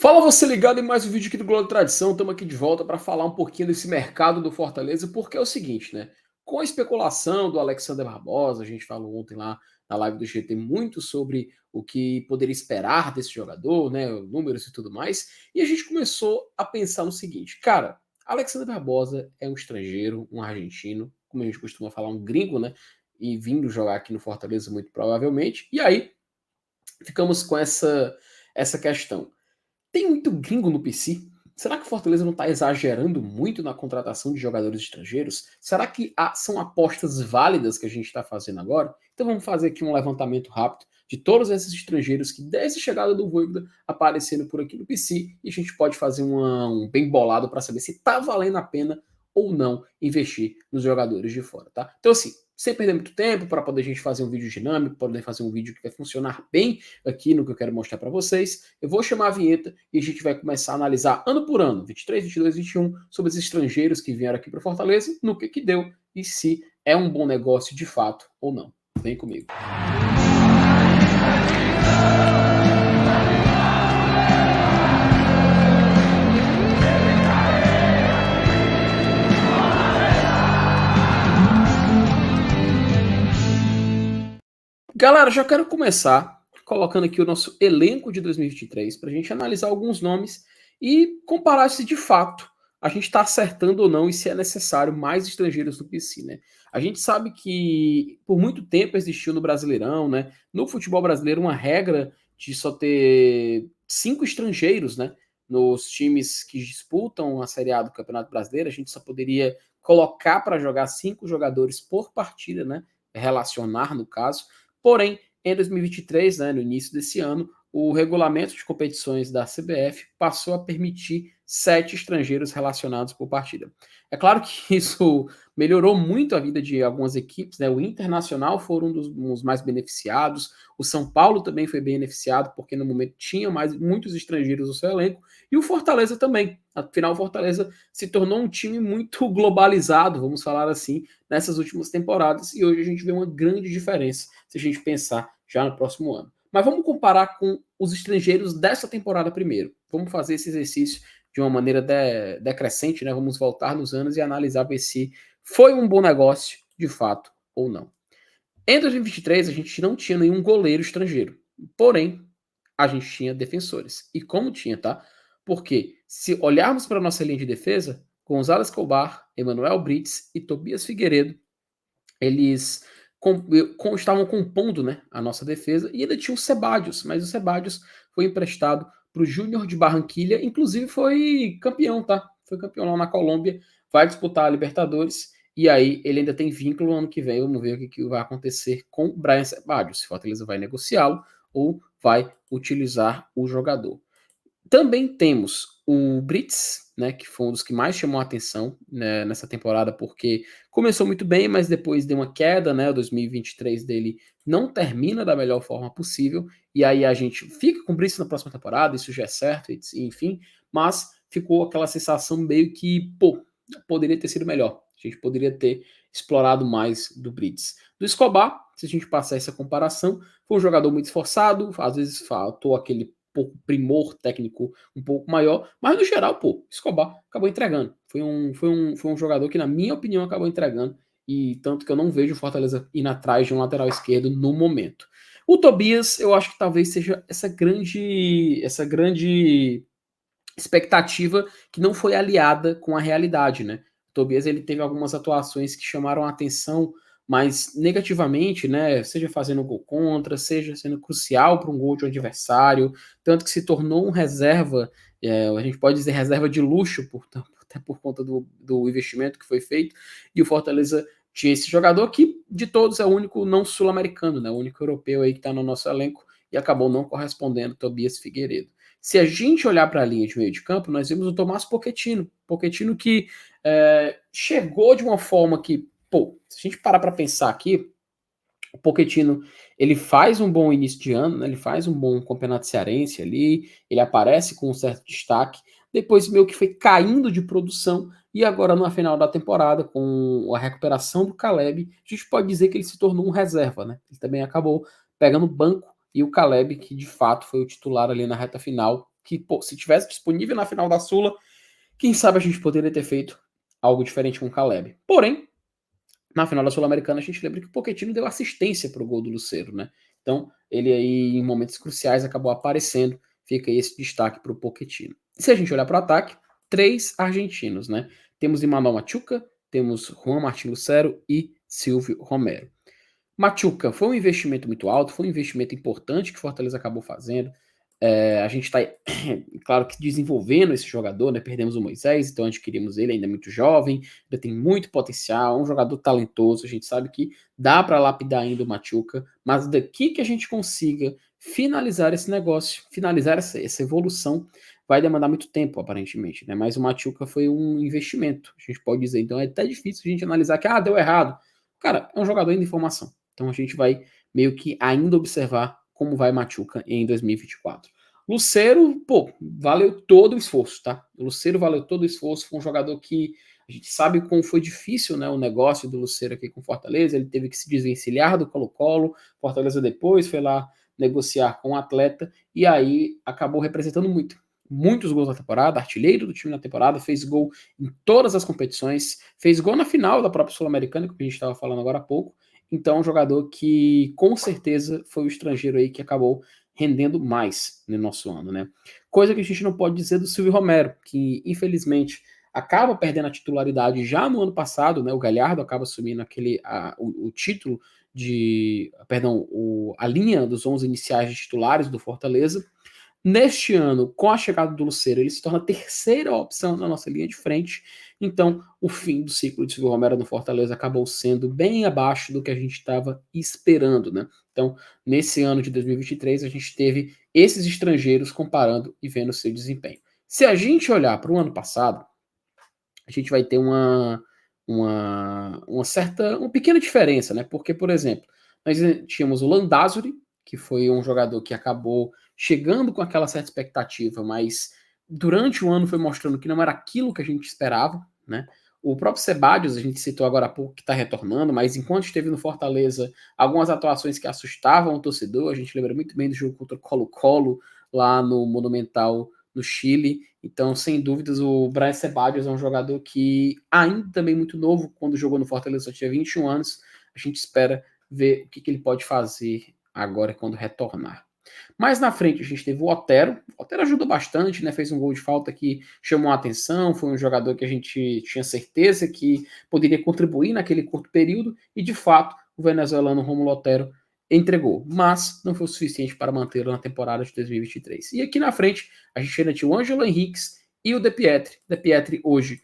Fala você ligado em mais um vídeo aqui do Globo Tradição, estamos aqui de volta para falar um pouquinho desse mercado do Fortaleza, porque é o seguinte, né? Com a especulação do Alexander Barbosa, a gente falou ontem lá na live do GT muito sobre o que poderia esperar desse jogador, né? Números e tudo mais, e a gente começou a pensar no seguinte, cara, Alexander Barbosa é um estrangeiro, um argentino, como a gente costuma falar, um gringo, né? E vindo jogar aqui no Fortaleza muito provavelmente, e aí ficamos com essa questão. Tem muito gringo no PC? Será que o Fortaleza não está exagerando muito na contratação de jogadores estrangeiros? Será que são apostas válidas que a gente está fazendo agora? Então vamos fazer aqui um levantamento rápido de todos esses estrangeiros que desde a chegada do Voivoda aparecendo por aqui no PC e a gente pode fazer um bem bolado para saber se está valendo a pena ou não investir nos jogadores de fora, tá? Então assim, sem perder muito tempo, para poder a gente fazer um vídeo dinâmico, poder fazer um vídeo que vai funcionar bem aqui no que eu quero mostrar para vocês, eu vou chamar a vinheta e a gente vai começar a analisar ano por ano, 23, 22, 21, sobre os estrangeiros que vieram aqui para Fortaleza, no que deu e se é um bom negócio de fato ou não. Vem comigo. Galera, já quero começar colocando aqui o nosso elenco de 2023 para a gente analisar alguns nomes e comparar se de fato a gente está acertando ou não e se é necessário mais estrangeiros no PC, né? A gente sabe que por muito tempo existiu no Brasileirão, né? No futebol brasileiro, uma regra de só ter 5 estrangeiros, né? Nos times que disputam a Série A do Campeonato Brasileiro, a gente só poderia colocar para jogar 5 jogadores por partida, né? Relacionar, no caso. Porém, em 2023, né, no início desse ano, o regulamento de competições da CBF passou a permitir 7 estrangeiros relacionados por partida. É claro que isso melhorou muito a vida de algumas equipes, né? O Internacional foi um dos mais beneficiados, o São Paulo também foi beneficiado, porque no momento tinha muitos estrangeiros no seu elenco, e o Fortaleza também. Afinal, o Fortaleza se tornou um time muito globalizado, vamos falar assim, nessas últimas temporadas, e hoje a gente vê uma grande diferença se a gente pensar já no próximo ano. Mas vamos comparar com os estrangeiros dessa temporada primeiro. Vamos fazer esse exercício de uma maneira decrescente, né? Vamos voltar nos anos e analisar ver se foi um bom negócio de fato ou não. Em 2023, a gente não tinha nenhum goleiro estrangeiro. Porém, a gente tinha defensores. E como tinha, tá? Porque se olharmos para a nossa linha de defesa, Gonzalo Escobar, Emanuel Brits e Tobias Figueiredo, eles estavam compondo, né, a nossa defesa, e ainda tinha o Sebadios, mas o Sebadios foi emprestado para o Júnior de Barranquilha, inclusive foi campeão, tá? Foi campeão lá na Colômbia, vai disputar a Libertadores, e aí ele ainda tem vínculo ano que vem, vamos ver o que vai acontecer com o Brian Sebadios, se o Fortaleza vai negociá-lo ou vai utilizar o jogador. Também temos o Brits, né, que foi um dos que mais chamou a atenção, né, nessa temporada, porque começou muito bem, mas depois deu uma queda, né? O 2023 dele não termina da melhor forma possível, e aí a gente fica com o Brits na próxima temporada, isso já é certo, enfim, mas ficou aquela sensação meio que, pô, poderia ter sido melhor. A gente poderia ter explorado mais do Brits. Do Escobar, se a gente passar essa comparação, foi um jogador muito esforçado, às vezes faltou aquele pouco primor técnico um pouco maior, mas no geral, pô, Escobar acabou entregando. Foi um jogador que, na minha opinião, acabou entregando, e tanto que eu não vejo o Fortaleza indo atrás de um lateral esquerdo no momento. O Tobias, eu acho que talvez seja essa grande expectativa que não foi aliada com a realidade, né? O Tobias, ele teve algumas atuações que chamaram a atenção mais negativamente, né? Seja fazendo gol contra, seja sendo crucial para um gol de um adversário, tanto que se tornou um reserva, a gente pode dizer reserva de luxo, até por conta do investimento que foi feito, e o Fortaleza tinha esse jogador que, de todos, é o único não sul-americano, né? O único europeu aí que está no nosso elenco, e acabou não correspondendo, Tobias Figueiredo. Se a gente olhar para a linha de meio de campo, nós vimos o Tomás Pochettino. Pochettino que chegou de uma forma que, pô, se a gente parar para pensar aqui, o Pochettino, ele faz um bom início de ano, né? Ele faz um bom campeonato cearense ali, ele aparece com um certo destaque, depois meio que foi caindo de produção, e agora na final da temporada, com a recuperação do Caleb, a gente pode dizer que ele se tornou um reserva, né? Ele também acabou pegando banco, e o Caleb, que de fato foi o titular ali na reta final, que, pô, se tivesse disponível na final da Sula, quem sabe a gente poderia ter feito algo diferente com o Caleb. Porém, na final da Sul-Americana, a gente lembra que o Pochettino deu assistência para o gol do Lucero, né? Então, ele aí, em momentos cruciais, acabou aparecendo. Fica aí esse destaque para o Pochettino. Se a gente olhar para o ataque, 3 argentinos, né? Temos Emmanuel Machuca, temos Juan Martín Lucero e Silvio Romero. Machuca foi um investimento muito alto, foi um investimento importante que o Fortaleza acabou fazendo. A gente está, claro que desenvolvendo esse jogador, né? Perdemos o Moisés, então adquirimos ele, ainda é muito jovem, ainda tem muito potencial, é um jogador talentoso, a gente sabe que dá para lapidar ainda o Machuca, mas daqui que a gente consiga finalizar esse negócio, finalizar essa evolução, vai demandar muito tempo, aparentemente, né? Mas o Machuca foi um investimento, a gente pode dizer, então é até difícil a gente analisar que, deu errado. Cara, é um jogador ainda em formação, então a gente vai meio que ainda observar como vai Machuca em 2024. Lucero, pô, valeu todo o esforço, tá? O Lucero valeu todo o esforço, foi um jogador que a gente sabe como foi difícil, né, o negócio do Lucero aqui com Fortaleza, ele teve que se desvencilhar do Colo-Colo, Fortaleza depois foi lá negociar com o atleta, e aí acabou representando muitos gols na temporada, artilheiro do time na temporada, fez gol em todas as competições, fez gol na final da própria Sul-Americana, que a gente estava falando agora há pouco, então um jogador que com certeza foi o estrangeiro aí que acabou rendendo mais no nosso ano, né? Coisa que a gente não pode dizer do Silvio Romero, que infelizmente acaba perdendo a titularidade já no ano passado, né? O Galhardo acaba assumindo o título a linha dos 11 iniciais de titulares do Fortaleza. Neste ano, com a chegada do Lucero, ele se torna a terceira opção na nossa linha de frente. Então, o fim do ciclo de Silvio Romero no Fortaleza acabou sendo bem abaixo do que a gente estava esperando, né? Então, nesse ano de 2023, a gente teve esses estrangeiros comparando e vendo seu desempenho. Se a gente olhar para o ano passado, a gente vai ter uma pequena diferença, né? Porque, por exemplo, nós tínhamos o Landázuri, que foi um jogador que acabou chegando com aquela certa expectativa, mas durante o ano foi mostrando que não era aquilo que a gente esperava, né? O próprio Sebadios, a gente citou agora há pouco que está retornando, mas enquanto esteve no Fortaleza, algumas atuações que assustavam o torcedor, a gente lembra muito bem do jogo contra o Colo-Colo, lá no Monumental no Chile. Então, sem dúvidas, o Brian Sebadios é um jogador que ainda também muito novo, quando jogou no Fortaleza só tinha 21 anos. A gente espera ver o que ele pode fazer agora quando retornar. Mais na frente a gente teve o Otero. O Otero ajudou bastante, né? Fez um gol de falta que chamou a atenção. Foi um jogador que a gente tinha certeza que poderia contribuir naquele curto período. E de fato, o venezuelano Romulo Otero entregou, mas não foi o suficiente para mantê-lo na temporada de 2023. E aqui na frente, a gente ainda tinha o Ângelo Henriques e o De Pietri. De Pietri hoje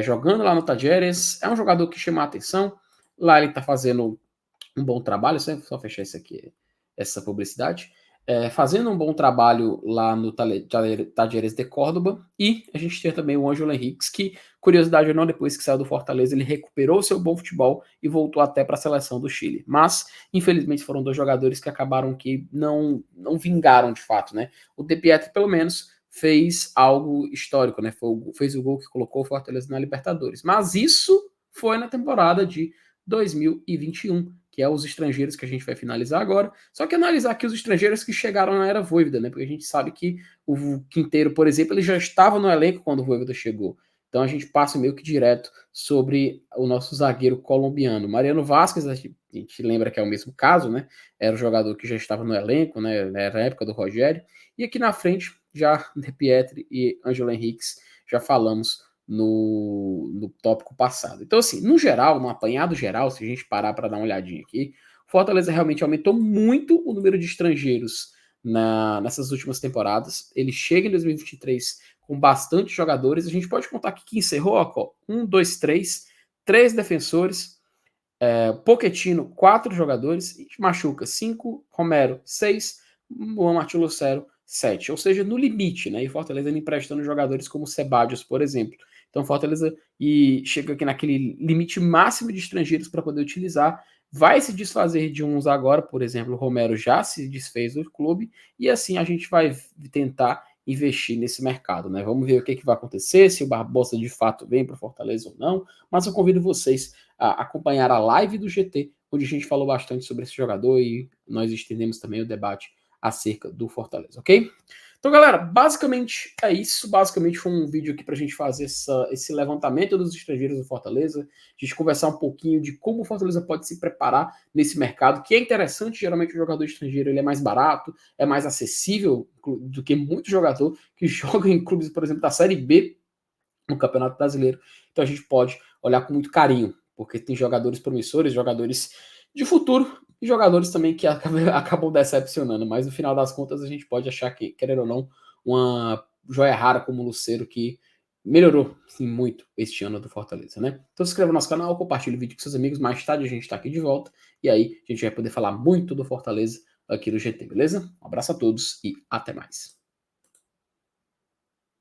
jogando lá no Tajeres, é um jogador que chama a atenção. Lá ele está fazendo um bom trabalho, só fechar isso aqui, essa publicidade. Fazendo um bom trabalho lá no Talleres de Córdoba, e a gente tem também o Ângelo Henriques, que, curiosidade ou não, depois que saiu do Fortaleza, ele recuperou seu bom futebol e voltou até para a seleção do Chile. Mas, infelizmente, foram dois jogadores que acabaram que não vingaram de fato, né? O De Pietri, pelo menos, fez algo histórico, né? Fez o gol que colocou o Fortaleza na Libertadores. Mas isso foi na temporada de 2021, que é os estrangeiros que a gente vai finalizar agora. Só que analisar aqui os estrangeiros que chegaram na era Vojvoda, né? Porque a gente sabe que o Quinteiro, por exemplo, ele já estava no elenco quando o Vojvoda chegou. Então a gente passa meio que direto sobre o nosso zagueiro colombiano. Mariano Vázquez, a gente lembra que é o mesmo caso, né? Era o jogador que já estava no elenco, né? Era a época do Rogério. E aqui na frente, já De Pietri e Ângelo Henriques, já falamos no tópico passado. Então, assim, no geral, no apanhado geral, se a gente parar para dar uma olhadinha aqui, Fortaleza realmente aumentou muito o número de estrangeiros nessas últimas temporadas. Ele chega em 2023 com bastante jogadores. A gente pode contar aqui que encerrou, ó, 1, 2, 3, 3 defensores, Pochettino, 4 jogadores, Machuca, 5, Romero, 6, Juan Martín Lucero, 7. Ou seja, no limite, né? E Fortaleza emprestando jogadores como Sebadios, por exemplo. Então, Fortaleza chega aqui naquele limite máximo de estrangeiros para poder utilizar. Vai se desfazer de uns agora, por exemplo, o Romero já se desfez do clube, e assim a gente vai tentar investir nesse mercado, né? Vamos ver o que vai acontecer, se o Barbosa de fato vem para Fortaleza ou não, mas eu convido vocês a acompanhar a live do GT, onde a gente falou bastante sobre esse jogador e nós estendemos também o debate acerca do Fortaleza, ok? Então, galera, basicamente é isso. Basicamente foi um vídeo aqui para a gente fazer esse levantamento dos estrangeiros do Fortaleza, a gente conversar um pouquinho de como o Fortaleza pode se preparar nesse mercado, que é interessante. Geralmente o jogador estrangeiro ele é mais barato, é mais acessível do que muito jogador que joga em clubes, por exemplo, da Série B no Campeonato Brasileiro. Então a gente pode olhar com muito carinho, porque tem jogadores promissores, jogadores de futuro e jogadores também que acabam decepcionando. Mas no final das contas a gente pode achar que, querendo ou não, uma joia rara como o Lucero que melhorou sim, muito este ano do Fortaleza, né? Então se inscreva no nosso canal, compartilhe o vídeo com seus amigos. Mais tarde a gente está aqui de volta e aí a gente vai poder falar muito do Fortaleza aqui no GT, beleza? Um abraço a todos e até mais.